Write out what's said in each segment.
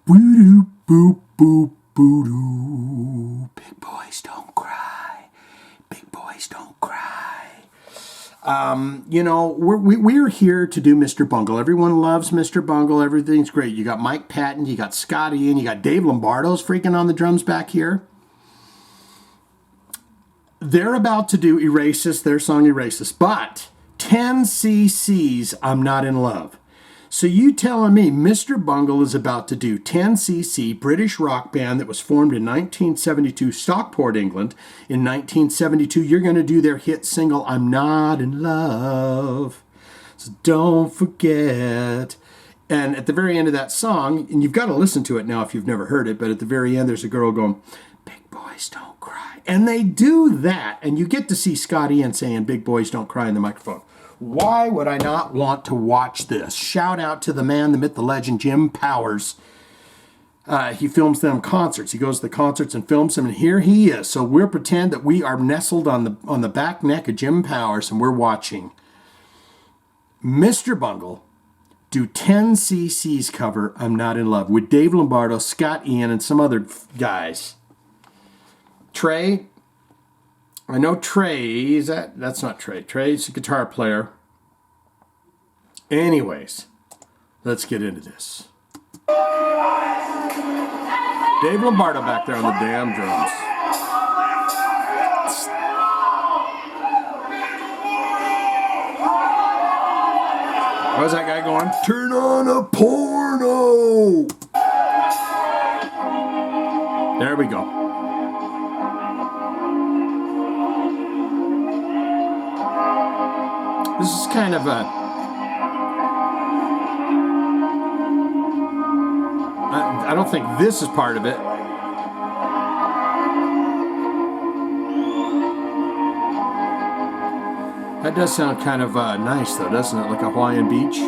Boo-doo, boop, boop, boo-doo. Big boys don't cry. Big boys don't cry. We're here to do Mr. Bungle. Everyone loves Mr. Bungle. Everything's great. You got Mike Patton, you got Scotty, and you got Dave Lombardo's freaking on the drums back here. They're about to do Eracist, their song Eracist, but 10cc's I'm Not in Love. So you telling me Mr. Bungle is about to do 10cc, British rock band that was formed in 1972, Stockport, England. In 1972, you're going to do their hit single, I'm Not in Love. So don't forget. And at the very end of that song, and you've got to listen to it now if you've never heard it, but at the very end, there's a girl going, big boys don't cry. And they do that, and you get to see Scotty Ian saying, big boys don't cry in the microphone. Why would I not want to watch this? Shout out to the man, the myth, the legend, Jim Powers. He films them concerts. He goes to the concerts and films them, and here he is. So we'll pretend that we are nestled on the back neck of Jim Powers, and we're watching Mr. Bungle do 10cc's cover, I'm Not in Love, with Dave Lombardo, Scott Ian, and some other guys. Trey... I know Trey, that's not Trey. Trey's a guitar player. Anyways, let's get into this. Dave Lombardo back there on the damn drums. What's that guy going? Turn on a porno! There we go. This is kind of I don't think this is part of it. That does sound kind of nice though, doesn't it? Like a Hawaiian beach.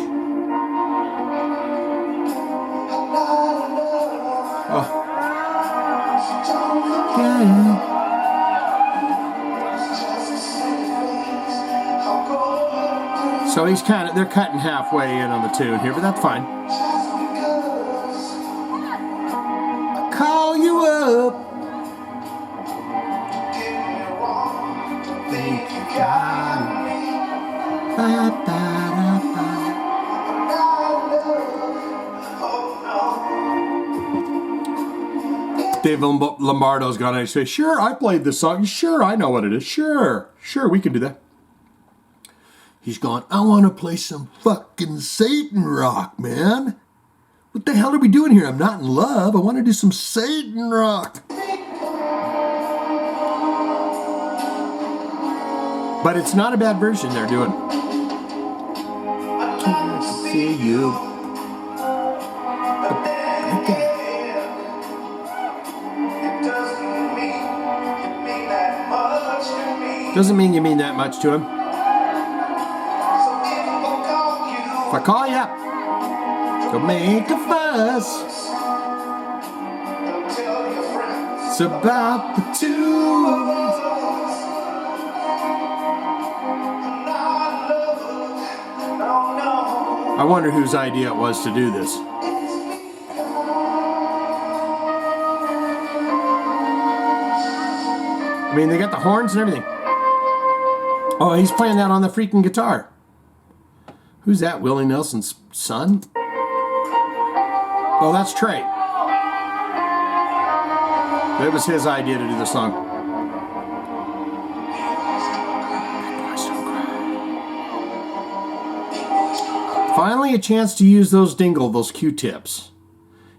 Oh. Yeah. So they're cutting halfway in on the tune here, but that's fine. I'll call you up. Think you got it. Dave Lombardo's gonna say, sure, I played this song. Sure, I know what it is. Sure, we can do that. He's gone, I want to play some fucking Satan rock, man. What the hell are we doing here? I'm not in love. I want to do some Satan rock. But it's not a bad version they're doing. I can't see you. Okay. Doesn't mean you mean that much to him. If I call you up, don't make a fuss. It's about the two of us. I wonder whose idea it was to do this. I mean, they got the horns and everything. Oh, he's playing that on the freaking guitar. Who's that? Willie Nelson's son? Oh, that's Trey. It was his idea to do the song. Finally, a chance to use those those Q-tips.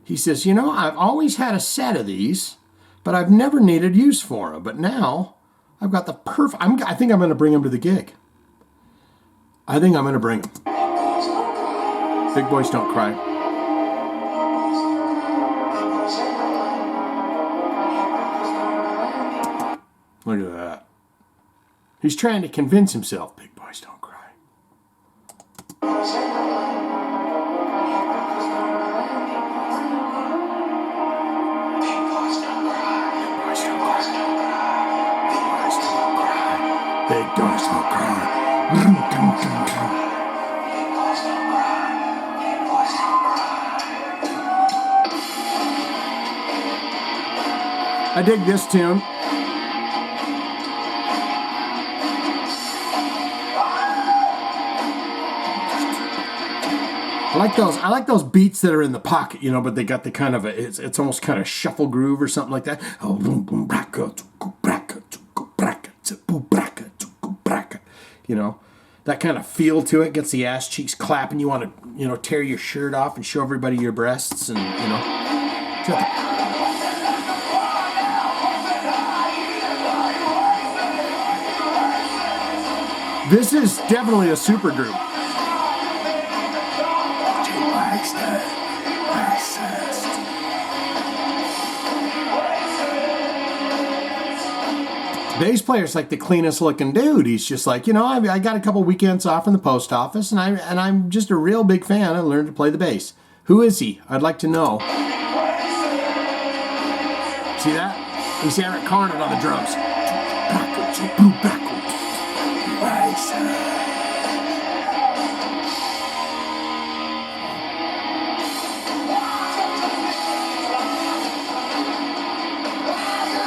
He says, you know, I've always had a set of these, but I've never needed use for them. But now, I've got the perfect... I think I'm going to bring them to the gig. I think I'm going to bring them. Big boys don't cry. Look at that. He's trying to convince himself, big boys don't cry. Big boys don't cry. I dig this tune. I like those beats that are in the pocket, you know, but they got the kind of it's almost kind of shuffle groove or something like that. Oh, boom boom braka, you know, that kind of feel to it gets the ass cheeks clapping. You want to, you know, tear your shirt off and show everybody your breasts, and you know. This is definitely a super group. Bass player's like the cleanest looking dude. He's just like, you know, I got a couple weekends off in the post office, and I'm just a real big fan. I learned to play the bass. Who is he? I'd like to know. See that? He's Eric Carnett on the drums.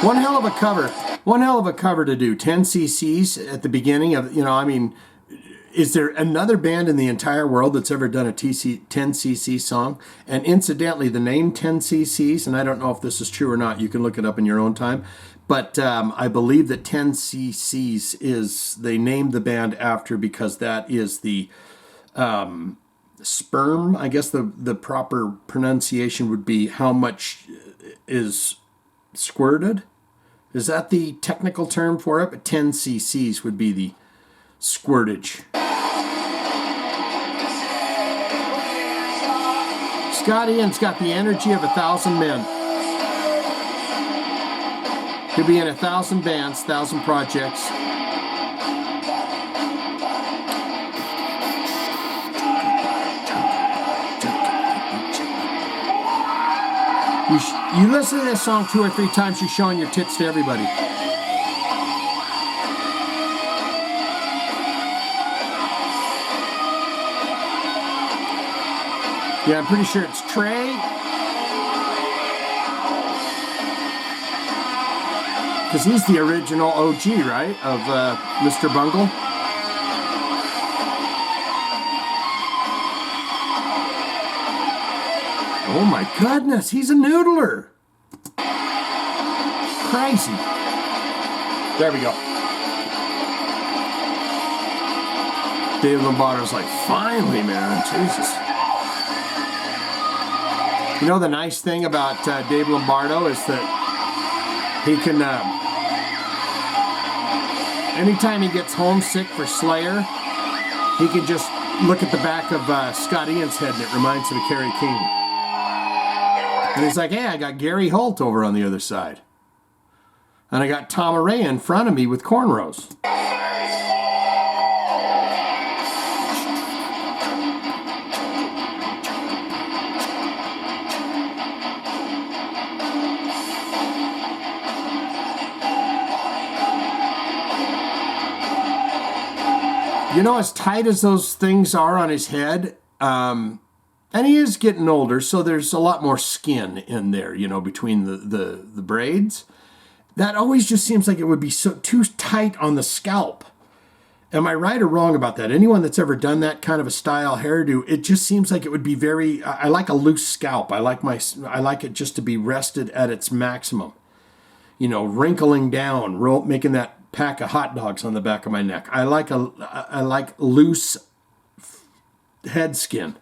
One hell of a cover. One hell of a cover to do. 10 cc's at the beginning of, you know, I mean, is there another band in the entire world that's ever done a 10 cc song? And incidentally, the name 10 cc's, and I don't know if this is true or not, you can look it up in your own time, but I believe that 10 cc's is, they named the band after, because that is the sperm, I guess the proper pronunciation would be how much is squirted. Is that the technical term for it? But 10 cc's would be the squirtage. Scott Ian's got the energy of 1,000 men. He'll be in 1,000 bands, 1,000 projects. You listen to this song 2 or 3 times, you're showing your tits to everybody. Yeah, I'm pretty sure it's Trey. Because he's the original OG, right, of Mr. Bungle. Oh my goodness, he's a noodler. Crazy. There we go. Dave Lombardo's like, finally, man, Jesus. You know the nice thing about Dave Lombardo is that he can, anytime he gets homesick for Slayer, he can just look at the back of Scott Ian's head and it reminds him of Kerry King. And he's like, hey, I got Gary Holt over on the other side. And I got Tom Araya in front of me with cornrows. You know, as tight as those things are on his head, and he is getting older, so there's a lot more skin in there, you know, between the braids. That always just seems like it would be so too tight on the scalp. Am I right or wrong about that? Anyone that's ever done that kind of a style hairdo, it just seems like it would be very, I like a loose scalp. I like it just to be rested at its maximum. You know, wrinkling down, making that pack of hot dogs on the back of my neck. I like loose head skin.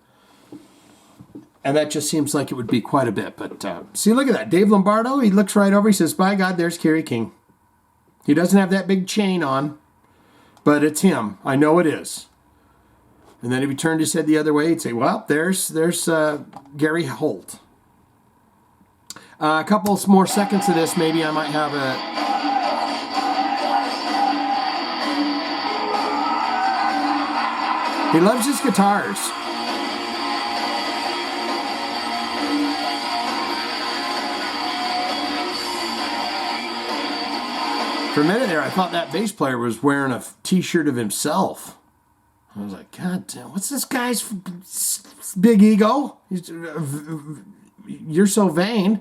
And that just seems like it would be quite a bit. But see, look at that. Dave Lombardo, he looks right over. He says, by God, there's Kerry King. He doesn't have that big chain on, but it's him. I know it is. And then if he turned his head the other way, he'd say, well, there's Gary Holt. A couple more seconds of this, maybe I might have a... He loves his guitars. For a minute there, I thought that bass player was wearing a t-shirt of himself. I was like, God damn, what's this guy's big ego? You're so vain.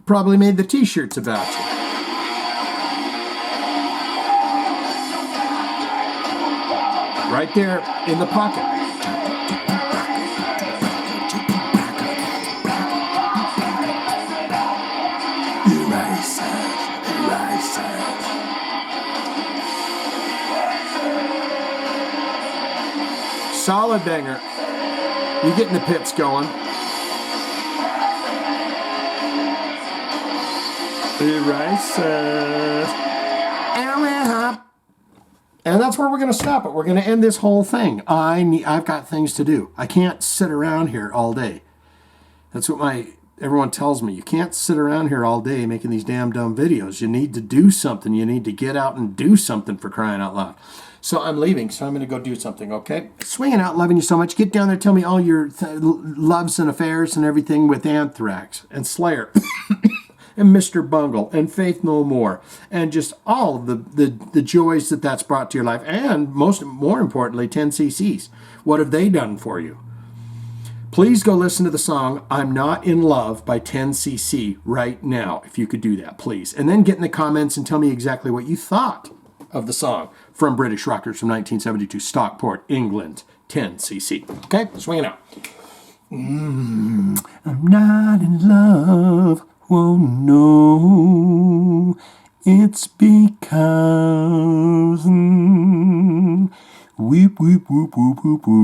probably made the t-shirts about you. Right there in the pocket. Solid banger. You getting the pits going. Eracist. And that's where we're going to stop it. We're going to end this whole thing. I've got things to do. I can't sit around here all day. That's what everyone tells me. You can't sit around here all day making these damn dumb videos. You need to do something. You need to get out and do something, for crying out loud. So I'm leaving, so I'm going to go do something, okay? Swinging out, loving you so much. Get down there, tell me all your loves and affairs and everything with Anthrax and Slayer and Mr. Bungle and Faith No More and just all the joys that's brought to your life. And more importantly, 10cc's. What have they done for you? Please go listen to the song I'm Not in Love by 10cc right now, if you could do that, please. And then get in the comments and tell me exactly what you thought of the song from British Rockers from 1972, Stockport, England, 10cc. Okay, swing it out. I'm not in love, oh no, it's because weep, weep, whoop, whoop, whoop, whoop.